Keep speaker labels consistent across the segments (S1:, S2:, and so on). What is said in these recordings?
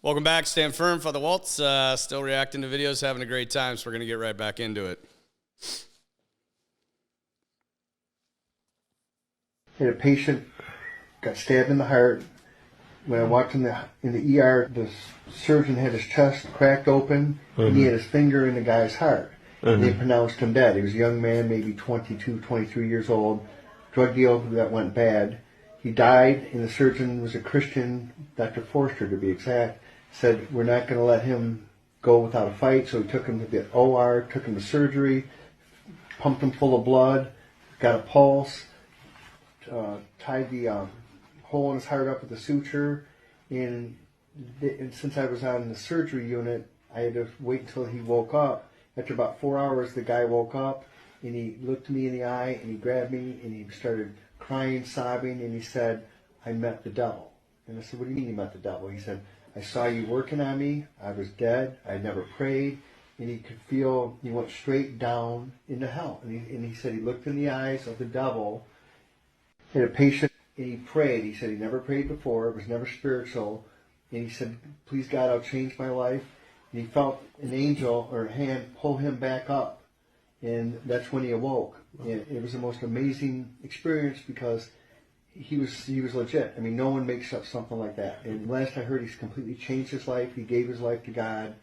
S1: Welcome back. Stand firm for the Waltz. Still reacting to videos, having a great time, so we're going to get right back into it.
S2: Had a patient got stabbed in the heart. When I walked in the ER, the surgeon had his chest cracked open, and he had his finger in the guy's heart. They pronounced him dead. He was a young man, maybe 22, 23 years old. Drug deal that went bad. He died, and the surgeon was a Christian, Dr. Forster to be exact, said, we're not going to let him go without a fight, so he took him to the OR, took him to surgery, pumped him full of blood, got a pulse, tied the hole in his heart up with a suture, and since I was on the surgery unit, I had to wait until he woke up. After about 4 hours, the guy woke up, and he looked me in the eye, and he grabbed me, and he started crying, sobbing, and he said, I met the devil. And I said, what do you mean you met the devil? He said, I saw you working on me. I was dead. I never prayed. And he could feel he went straight down into hell. And he said he looked in the eyes of the devil. He had a patient, and he prayed. He said he never prayed before. It was never spiritual. And he said, please God, I'll change my life. And he felt an angel or a hand pull him back up. And that's when he awoke. And it was the most amazing experience because he was legit. I mean, no one makes up something like that. And last I heard, he's completely changed his life. He gave his life to God.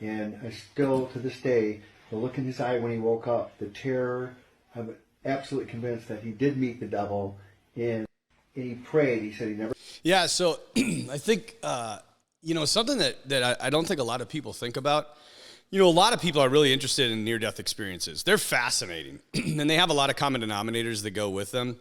S2: And I still, to this day, the look in his eye when he woke up, the terror, I'm absolutely convinced that he did meet the devil. And he prayed. He said he never...
S1: Yeah, so I think, something that I don't think a lot of people think about. A lot of people are really interested in near-death experiences. They're fascinating, and they have a lot of common denominators that go with them.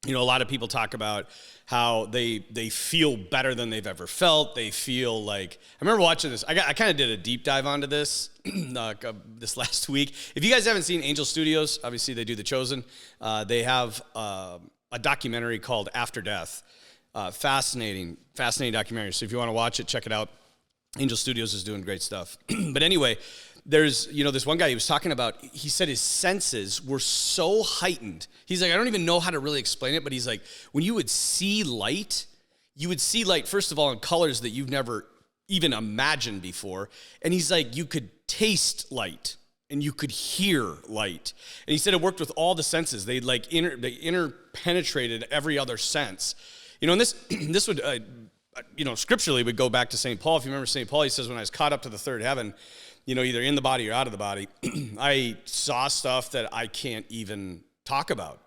S1: A lot of people talk about how they feel better than they've ever felt. They feel like, I remember watching this. I kind of did a deep dive onto this this last week. If you guys haven't seen Angel Studios, obviously they do The Chosen. They have a documentary called After Death. Fascinating documentary. So if you want to watch it, check it out. Angel Studios is doing great stuff. But anyway, there's, this one guy he was talking about, he said his senses were so heightened. He's like, I don't even know how to really explain it, but he's like, when you would see light, first of all, in colors that you've never even imagined before. And he's like, you could taste light and you could hear light. And he said it worked with all the senses. They interpenetrated every other sense. And this would, scripturally would go back to St. Paul. If you remember St. Paul, he says, when I was caught up to the third heaven, either in the body or out of the body, I saw stuff that I can't even talk about.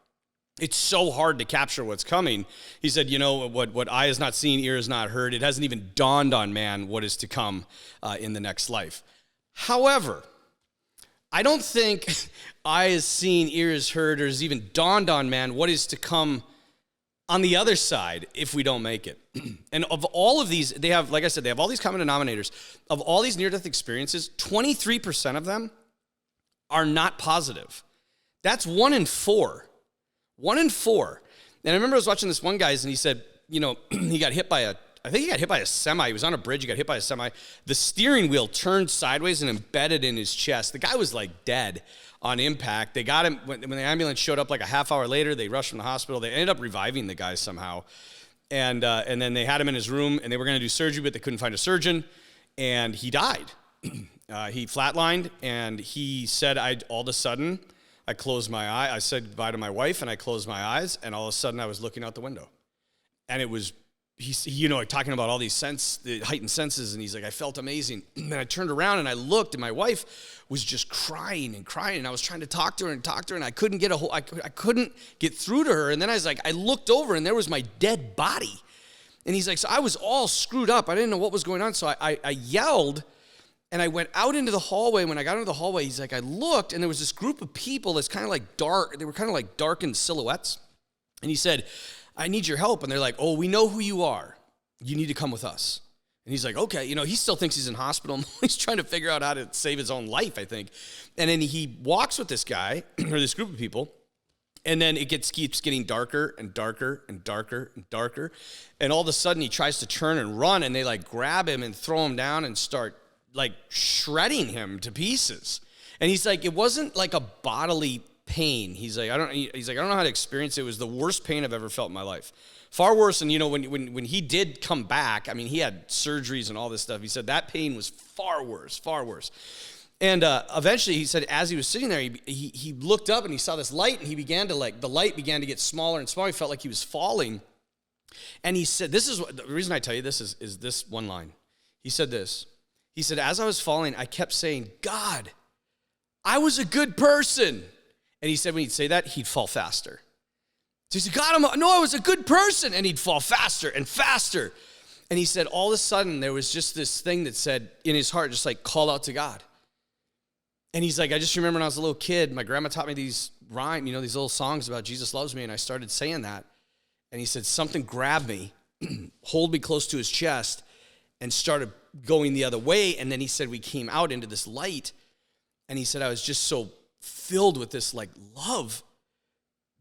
S1: It's so hard to capture what's coming. He said, what eye has not seen, ear has not heard, it hasn't even dawned on man what is to come in the next life. However, I don't think eye has seen, ear has heard, or has even dawned on man what is to come on the other side if we don't make it. And of all of these, they have, like I said, they have all these common denominators. Of all these near-death experiences, 23% of them are not positive. That's 1 in 4. 1 in 4. And I remember I was watching this one guy's, and he said, he got hit by a semi. He was on a bridge. He got hit by a semi. The steering wheel turned sideways and embedded in his chest. The guy was like dead on impact. They got him, when the ambulance showed up like a half hour later, they rushed him to the hospital. They ended up reviving the guy somehow. And then they had him in his room, and they were going to do surgery, but they couldn't find a surgeon, and he died. He flatlined, and he said, all of a sudden, I closed my eye. I said goodbye to my wife, and I closed my eyes, and all of a sudden, I was looking out the window. And it was, talking about all these the heightened senses, and he's like, I felt amazing. And I turned around, and I looked, and my wife was just crying, and I was trying to talk to her, and I couldn't get I couldn't get through to her. And then I looked over, and there was my dead body. And he's like, so I was all screwed up. I didn't know what was going on. So I yelled, and I went out into the hallway. When I got into the hallway, he's like, I looked, and there was this group of people that's kind of like dark. They were kind of like darkened silhouettes. And he said, I need your help. And they're like, oh, we know who you are. You need to come with us. And he's like, okay. He still thinks he's in hospital. He's trying to figure out how to save his own life, I think. And then he walks with this guy, or this group of people, and then it keeps getting darker and darker and darker and darker. And all of a sudden, he tries to turn and run, and they grab him and throw him down and start shredding him to pieces. And he's like, it wasn't like a bodily pain. He's like, I don't know how to experience it. It was the worst pain I've ever felt in my life. Far worse. And, you know, when he did come back, I mean, he had surgeries and all this stuff. He said that pain was far worse, far worse. And eventually, he said, as he was sitting there, he looked up and he saw this light, and he began to, like, the light began to get smaller and smaller. He felt like he was falling. And he said, this is what, the reason I tell you this is this one line. He said this. He said, as I was falling, I kept saying, God, I was a good person. And he said when he'd say that, he'd fall faster. So he said, God, I was a good person. And he'd fall faster and faster. And he said, all of a sudden, there was just this thing that said in his heart, just like, call out to God. And he's like, I just remember when I was a little kid, my grandma taught me these rhyme, you know, these little songs about Jesus loves me. And I started saying that. And he said, something grabbed me, hold me close to his chest, and started going the other way. And then he said, we came out into this light. And he said, I was just so filled with this, like, love.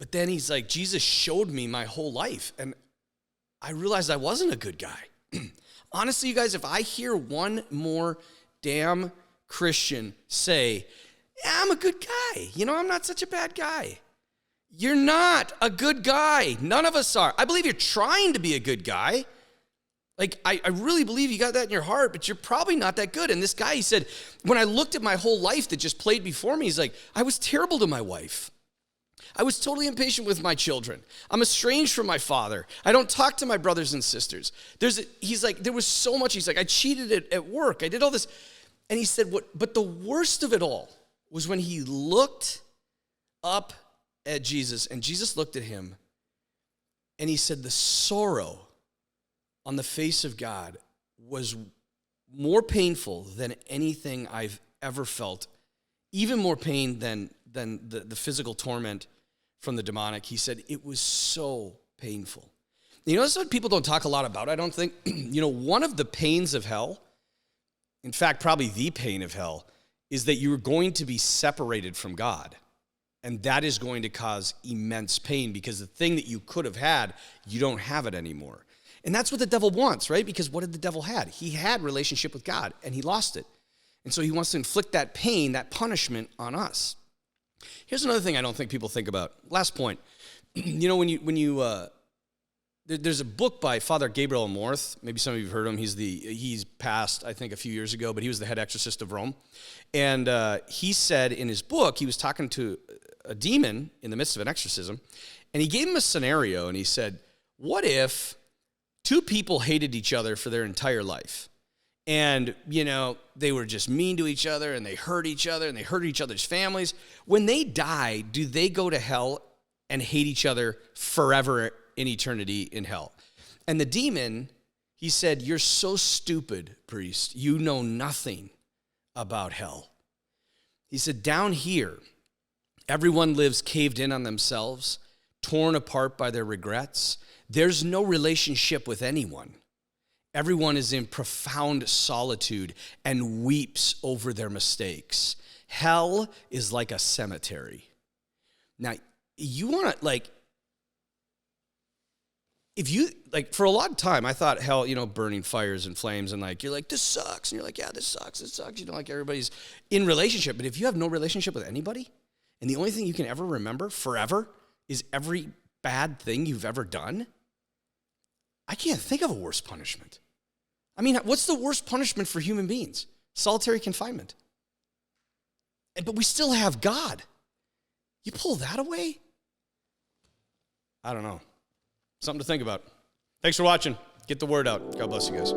S1: But then he's like, Jesus showed me my whole life. And I realized I wasn't a good guy. Honestly, you guys, if I hear one more damn Christian say, yeah, I'm a good guy. You know, I'm not such a bad guy. You're not a good guy. None of us are. I believe you're trying to be a good guy. Like, I really believe you got that in your heart, but you're probably not that good. And this guy, he said, when I looked at my whole life that just played before me, he's like, I was terrible to my wife. I was totally impatient with my children. I'm estranged from my father. I don't talk to my brothers and sisters. He's like, there was so much. He's like, I cheated at work. I did all this. And he said, but the worst of it all was when he looked up at Jesus, and Jesus looked at him, and he said, the sorrow on the face of God was more painful than anything I've ever felt, even more pain than the physical torment from the demonic. He said, it was so painful. You know, that's what people don't talk a lot about, I don't think. You know, one of the pains of hell, in fact, probably the pain of hell, is that you are going to be separated from God. And that is going to cause immense pain, because the thing that you could have had, you don't have it anymore. And that's what the devil wants, right? Because what did the devil had? He had relationship with God, and he lost it. And so he wants to inflict that pain, that punishment on us. Here's another thing I don't think people think about. Last point. You know, there's a book by Father Gabriel Amorth. Maybe some of you have heard him. He's passed, I think, a few years ago, but he was the head exorcist of Rome. And he said in his book, he was talking to a demon in the midst of an exorcism, and he gave him a scenario, and he said, what if two people hated each other for their entire life? And, you know, they were just mean to each other, and they hurt each other, and they hurt each other's families. When they die, do they go to hell and hate each other forever in eternity in hell? And the demon, he said, you're so stupid, priest. You know nothing about hell. He said, down here, everyone lives caved in on themselves, torn apart by their regrets. There's no relationship with anyone. Everyone is in profound solitude and weeps over their mistakes. Hell is like a cemetery. Now, you want to, like, if you, like, for a long time, I thought hell, you know, burning fires and flames, and, like, you're like, this sucks. And you're like, yeah, this sucks. You know, like, everybody's in relationship. But if you have no relationship with anybody, and the only thing you can ever remember forever is every bad thing you've ever done, I can't think of a worse punishment. I mean, what's the worst punishment for human beings? Solitary confinement. But we still have God. You pull that away? I don't know. Something to think about. Thanks for watching. Get the word out. God bless you guys.